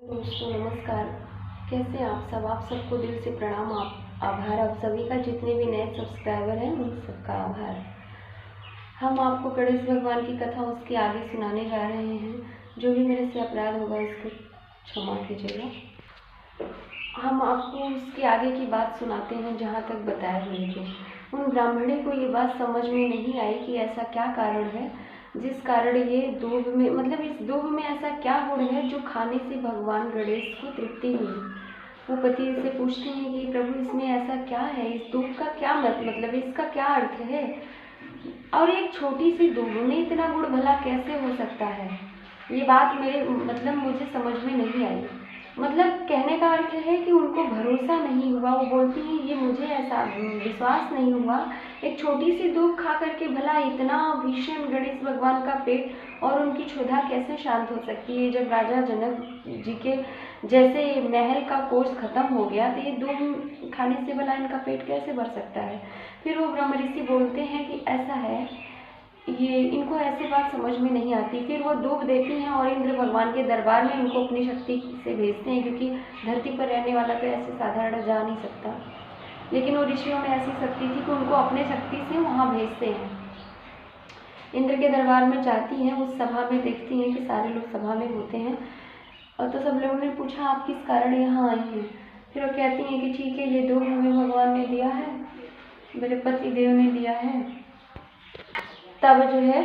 दोस्तों नमस्कार। कैसे हैं आप सब? आप सबको दिल से प्रणाम। आप आभार आप सभी का, जितने भी नए सब्सक्राइबर हैं उन सबका आभार। हम आपको गणेश भगवान की कथा उसके आगे सुनाने जा रहे हैं। जो भी मेरे से अपराध होगा उसको क्षमा कीजिएगा। हम आपको उसके आगे की बात सुनाते हैं जहाँ तक बताए हुए थे। उन ब्राह्मणी को ये बात समझ में नहीं आई कि ऐसा क्या कारण है जिस कारण ये दूब में, मतलब इस दूब में ऐसा क्या गुण है जो खाने से भगवान गणेश को तृप्ति हुई। वो पति से पूछते हैं कि प्रभु इसमें ऐसा क्या है, इस दूब का क्या मतलब इसका क्या अर्थ है, और एक छोटी सी दूब में इतना गुण भला कैसे हो सकता है। ये बात मुझे समझ में नहीं आई। मतलब कहने का अर्थ है कि उनको भरोसा नहीं हुआ। वो बोलती हैं ये मुझे ऐसा विश्वास नहीं हुआ, एक छोटी सी दूब खा करके भला इतना भीषण गणेश भगवान का पेट और उनकी क्षुधा कैसे शांत हो सकती है। जब राजा जनक जी के जैसे महल का कोर्स खत्म हो गया तो ये दूब खाने से भला इनका पेट कैसे भर सकता है। फिर वो ब्रह्म ऋषि बोलते हैं कि ऐसा है, ये इनको ऐसी बात समझ में नहीं आती। फिर वो दूब देती हैं और इंद्र भगवान के दरबार में उनको अपनी शक्ति से भेजते हैं, क्योंकि धरती पर रहने वाला तो ऐसे साधारण जा नहीं सकता। लेकिन वो ऋषियों में ऐसी शक्ति थी कि उनको अपने शक्ति से वहाँ भेजते हैं। इंद्र के दरबार में जाती हैं, उस सभा में देखती हैं कि सारे लोग सभा में होते हैं। और तो सब लोगों ने पूछा आप किस कारण यहाँ आई हैं। फिर वो कहती हैं कि ठीक है, ये दूब हमें भगवान ने दिया है, मेरे पति देव ने दिया है। तब जो है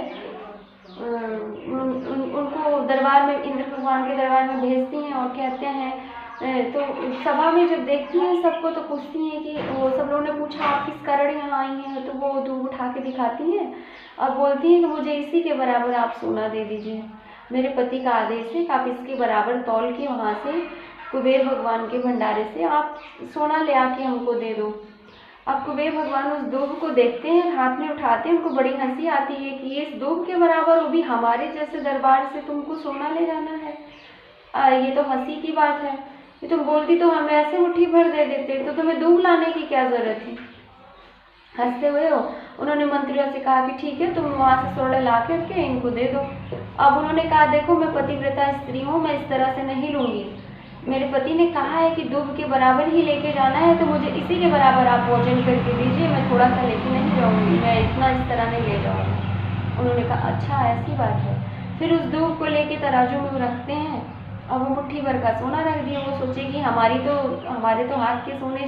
उनको दरबार में, इंद्र भगवान के दरबार में भेजती हैं और कहते हैं, तो सभा में जब देखती हैं सबको तो पूछती हैं कि वो सब लोगों ने पूछा आप किस कारण यहाँ आई हैं। तो वो दूब उठा के दिखाती हैं और बोलती हैं कि मुझे इसी के बराबर आप सोना दे दीजिए। मेरे पति का आदेश है कि आप इसके बराबर तौल के वहाँ से कुबेर भगवान के भंडारे से आप सोना ले आके हमको दे दो। अब कुबेर भगवान उस दूब को देखते हैं, हाथ में उठाते हैं, उनको बड़ी हंसी आती है कि इस दूब के बराबर, वो भी हमारे जैसे दरबार से तुमको सोना ले जाना है। ये तो हंसी की बात है। ये तुम बोलती तो हम ऐसे मुट्ठी भर दे देते, तो तुम्हें दूब लाने की क्या जरूरत थी। हंसते हुए हो उन्होंने मंत्रियों से कहा कि ठीक है, तुम वहाँ से सोना ला करके इनको दे दो। अब उन्होंने कहा देखो मैं पतिव्रता स्त्री हूँ, मैं इस तरह से नहीं लूँगी। मेरे पति ने कहा है कि दूब के बराबर ही लेके जाना है, तो मुझे इसी के बराबर आप भोजन करके दीजिए, मैं थोड़ा सा लेके नहीं जाऊँगी, मैं इतना इस तरह नहीं ले जाऊँगी। उन्होंने कहा अच्छा ऐसी बात है। फिर उस दूब को लेके तराजू में रखते हैं और वो मुट्ठी भर का सोना रख दिया। वो सोचे कि हमारे तो हाथ के सोने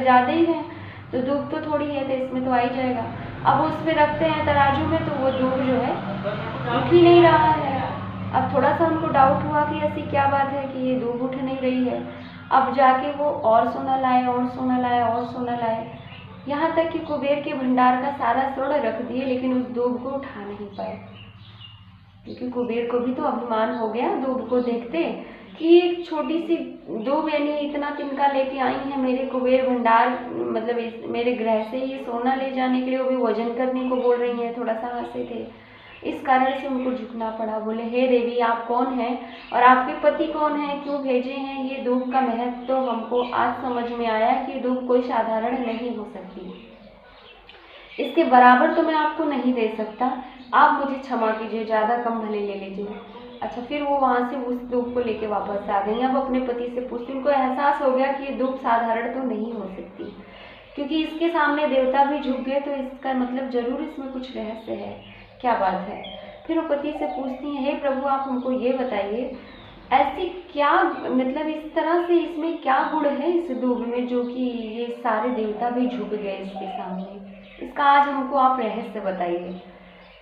ज़्यादा ही हैं, तो दूब तो थोड़ी है, तो इसमें तो आ ही जाएगा। अब उस पर रखते हैं तराजू में, तो वो दूब जो है उठ ही नहीं रहा है। अब थोड़ा सा उनको डाउट हुआ कि ऐसी क्या बात है कि ये दूब उठ नहीं रही है। अब जाके वो और सोना लाए और सोना लाए और सोना लाए, यहाँ तक कि कुबेर के भंडार का सारा सोना रख दिए, लेकिन उस दूब को उठा नहीं पाए। क्योंकि कुबेर को भी तो अभिमान हो गया दूब को देखते कि एक छोटी सी दूब, यानी इतना तिनका लेके आई है मेरे कुबेर भंडार, मतलब मेरे गृह से ये सोना ले जाने के लिए, वो भी वजन करने को बोल रही है। थोड़ा सा हंसे थे, इस कारण से उनको झुकना पड़ा। बोले हे देवी आप कौन हैं और आपके पति कौन हैं, क्यों भेजे हैं। ये दूब का महत्व तो हमको आज समझ में आया कि दूब कोई साधारण नहीं हो सकती, इसके बराबर तो मैं आपको नहीं दे सकता, आप मुझे क्षमा कीजिए, ज़्यादा कम भले ले लीजिए। अच्छा, फिर वो वहाँ से उस दूब को लेके वापस आ गई। अब अपने पति से पूछती, उनको एहसास हो गया कि ये दूब साधारण तो नहीं हो सकती, क्योंकि इसके सामने देवता भी झुक गए, तो इसका मतलब जरूर इसमें कुछ रहस्य है, क्या बात है। फिर वो पति से पूछती हैं हे प्रभु आप हमको ये बताइए, ऐसी क्या इस तरह से इसमें क्या गुण है इस दूब में जो कि ये सारे देवता भी झुक गए इसके सामने, इसका आज हमको आप रहस्य बताइए।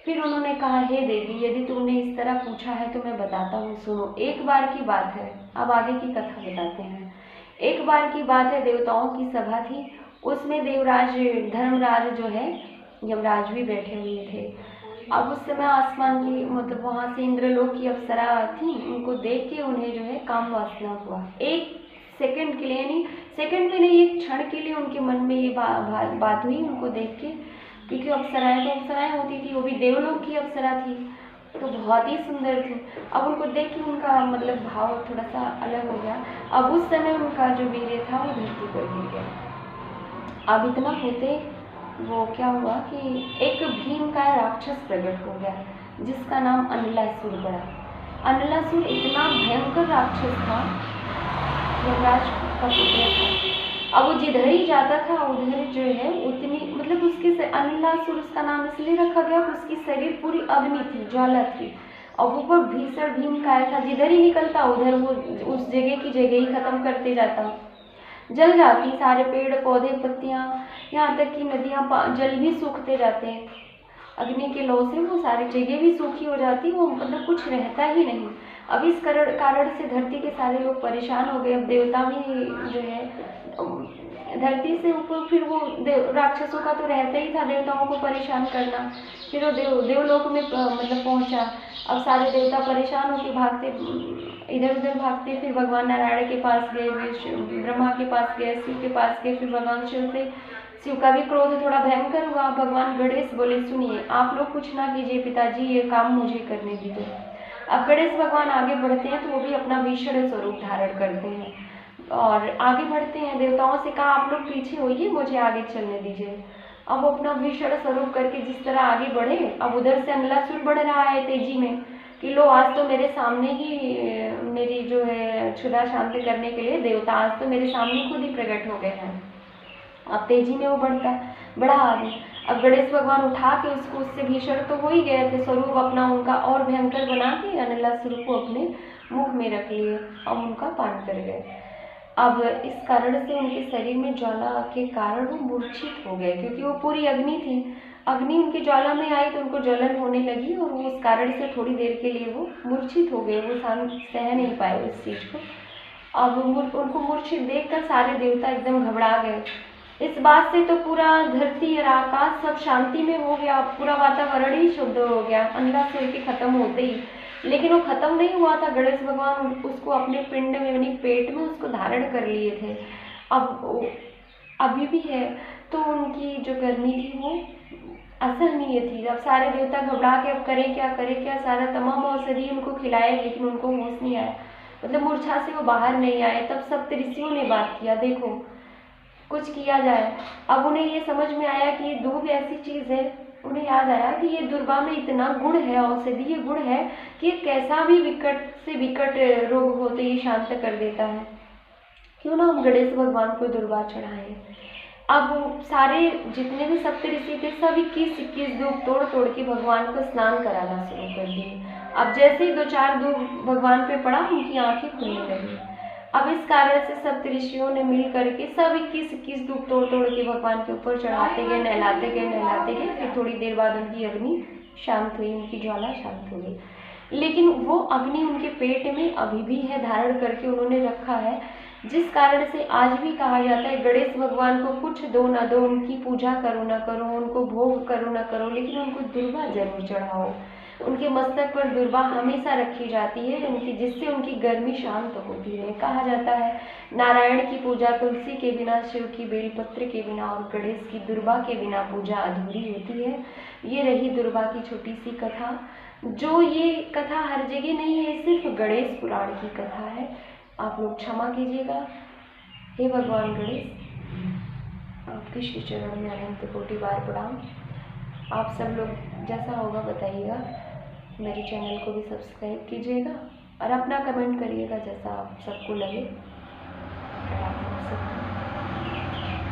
फिर उन्होंने कहा हे देवी यदि तुमने इस तरह पूछा है तो मैं बताता हूँ, सुनो। एक बार की बात है, अब आगे की कथा बताते हैं। एक बार की बात है, देवताओं की सभा थी, उसमें देवराज धर्मराज जो है यमराज भी बैठे हुए थे। अब उस समय आसमान की, वहाँ से इंद्रलोक की अप्सरा थी, उनको देख के उन्हें जो है काम वासना हुआ। एक सेकंड के लिए, यानी सेकंड में नहीं, एक क्षण के लिए उनके मन में ये बात हुई उनको देख के, क्योंकि अप्सराएं होती थी, वो भी देवलोक की अप्सरा थी, तो बहुत ही सुंदर थी। अब उनको देख के उनका भाव थोड़ा सा अलग हो गया। अब उस समय उनका जो वीर्य था वो धरती पर गिर गया। अब इतना होते वो क्या हुआ कि एक भीम का राक्षस प्रकट हो गया, जिसका नाम अनिलासुर पड़ा। अनलासुर इतना भयंकर राक्षस था, यमराज का पुत्र था। अब वो जिधर ही जाता था उधर जो है उतनी मतलब उसके अनलासुर उसका नाम इसलिए रखा गया कि उसकी शरीर पूरी अग्नि थी, ज्वाला थी, और वो पर भीषण भीमकाय था। जिधर ही निकलता उधर वो उस जगह की जगह ही खत्म करते जाता, जल जाती सारे पेड़ पौधे पत्तियां, यहाँ तक कि नदियां जल भी सूखते जाते हैं। अग्नि के लौ से वो सारी जगह भी सूखी हो जाती, वो मतलब कुछ रहता ही नहीं। अब इस कारण से धरती के सारे लोग परेशान हो गए। अब देवता भी जो है धरती से ऊपर, फिर वो राक्षसों का तो रहता ही था देवताओं को परेशान करना। फिर वो देवलोक में मतलब पहुंचा। अब सारे देवता परेशान होकर भागते, इधर उधर भागते, फिर भगवान नारायण के पास गए, ब्रह्मा के पास गए, शिव के पास गए। फिर भगवान शिव का भी क्रोध थोड़ा भयंकर हुआ। भगवान गणेश बोले, सुनिए आप लोग कुछ ना कीजिए पिताजी, ये काम मुझे करने दीजिए। अब गणेश भगवान आगे बढ़ते हैं तो वो भी अपना भीषण स्वरूप धारण करते हैं और आगे बढ़ते हैं। देवताओं से कहा आप लोग पीछे होइए, मुझे आगे चलने दीजिए। अब वो अपना भीषण स्वरूप करके जिस तरह आगे बढ़े, अब उधर से अनलासुर बढ़ रहा है तेजी में कि लो आज तो मेरे सामने ही मेरी जो है क्षुधा शांति करने के लिए देवता आज तो मेरे सामने खुद ही प्रकट हो गए हैं। अब तेजी में वो बढ़ा आगे। अब गणेश भगवान उठा के उससे भीषण तो हो ही गए थे, स्वरूप अपना उनका और भयंकर बना के अनलासुर को अपने मुख में रख लिए और उनका पान कर गए। अब इस कारण से उनके शरीर में ज्वाला के कारण वो मूर्छित हो गए, क्योंकि वो पूरी अग्नि थी। अग्नि उनकी ज्वाला में आई तो उनको जलन होने लगी और वो उस कारण से थोड़ी देर के लिए वो मूर्छित हो गए, वो सह नहीं पाए उस चीज को। अब उनको मूर्छित देखकर सारे देवता एकदम घबरा गए। इस बात से तो पूरा धरती और आकाश सब शांति में हो गया, पूरा वातावरण ही शुद्ध हो गया अनलासुर के खत्म होते ही। लेकिन वो खत्म नहीं हुआ था, गणेश भगवान उसको अपने पिंड में यानी पेट में उसको धारण कर लिए थे। अब अभी भी है तो उनकी जो गर्मी थी वो असहनीय थी। अब सारे देवता घबरा के अब करें क्या, सारा तमाम औषधि उनको खिलाए लेकिन उनको होश नहीं आया, मतलब मूर्छा से वो बाहर नहीं आए। तब सप्त ऋषियों ने बात किया, देखो कुछ किया जाए। अब उन्हें ये समझ में आया कि ये दूब ऐसी चीज है, उन्हें याद आया कि ये दुर्वा में इतना गुण है, औषधीय गुण है कि कैसा भी विकट से विकट रोग होते ही शांत कर देता है। क्यों ना हम गणेश भगवान को दुर्वा चढ़ाएं। अब सारे जितने भी सप्त ऋषि थे सब 21 दूब तोड़ के भगवान को स्नान कराना शुरू कर दिए। अब जैसे ही 2-4 दूब भगवान पे पड़ा उनकी आंखें खुलने लगी। अब इस कारण से सप्त ऋषियों ने मिल करके सब 21 दूब तोड़ के भगवान के ऊपर चढ़ाते गए, नहलाते गए। फिर थोड़ी देर बाद उनकी अग्नि शांत हुई, उनकी ज्वाला शांत हो गई। लेकिन वो अग्नि उनके पेट में अभी भी है, धारण करके उन्होंने रखा है, जिस कारण से आज भी कहा जाता है गणेश भगवान को कुछ दो ना दो, उनकी पूजा करो ना करो, उनको भोग करो ना करो, लेकिन उनको दुर्वा जरूर चढ़ाओ। उनके मस्तक पर दुर्वा हमेशा रखी जाती है उनकी, जिससे उनकी गर्मी शांत होती है। कहा जाता है नारायण की पूजा तुलसी के बिना, शिव की बेलपत्र के बिना और गणेश की दुर्वा के बिना पूजा अधूरी होती है। ये रही दुर्वा की छोटी सी कथा, जो ये कथा हर जगह नहीं है, सिर्फ गणेश पुराण की कथा है। आप लोग क्षमा कीजिएगा। हे भगवान गणेश, आपके श्री चरण में अनंत कोटि बार प्रणाम। आप सब लोग जैसा होगा बताइएगा, मेरे चैनल को भी सब्सक्राइब कीजिएगा और अपना कमेंट करिएगा जैसा आप सबको लगे।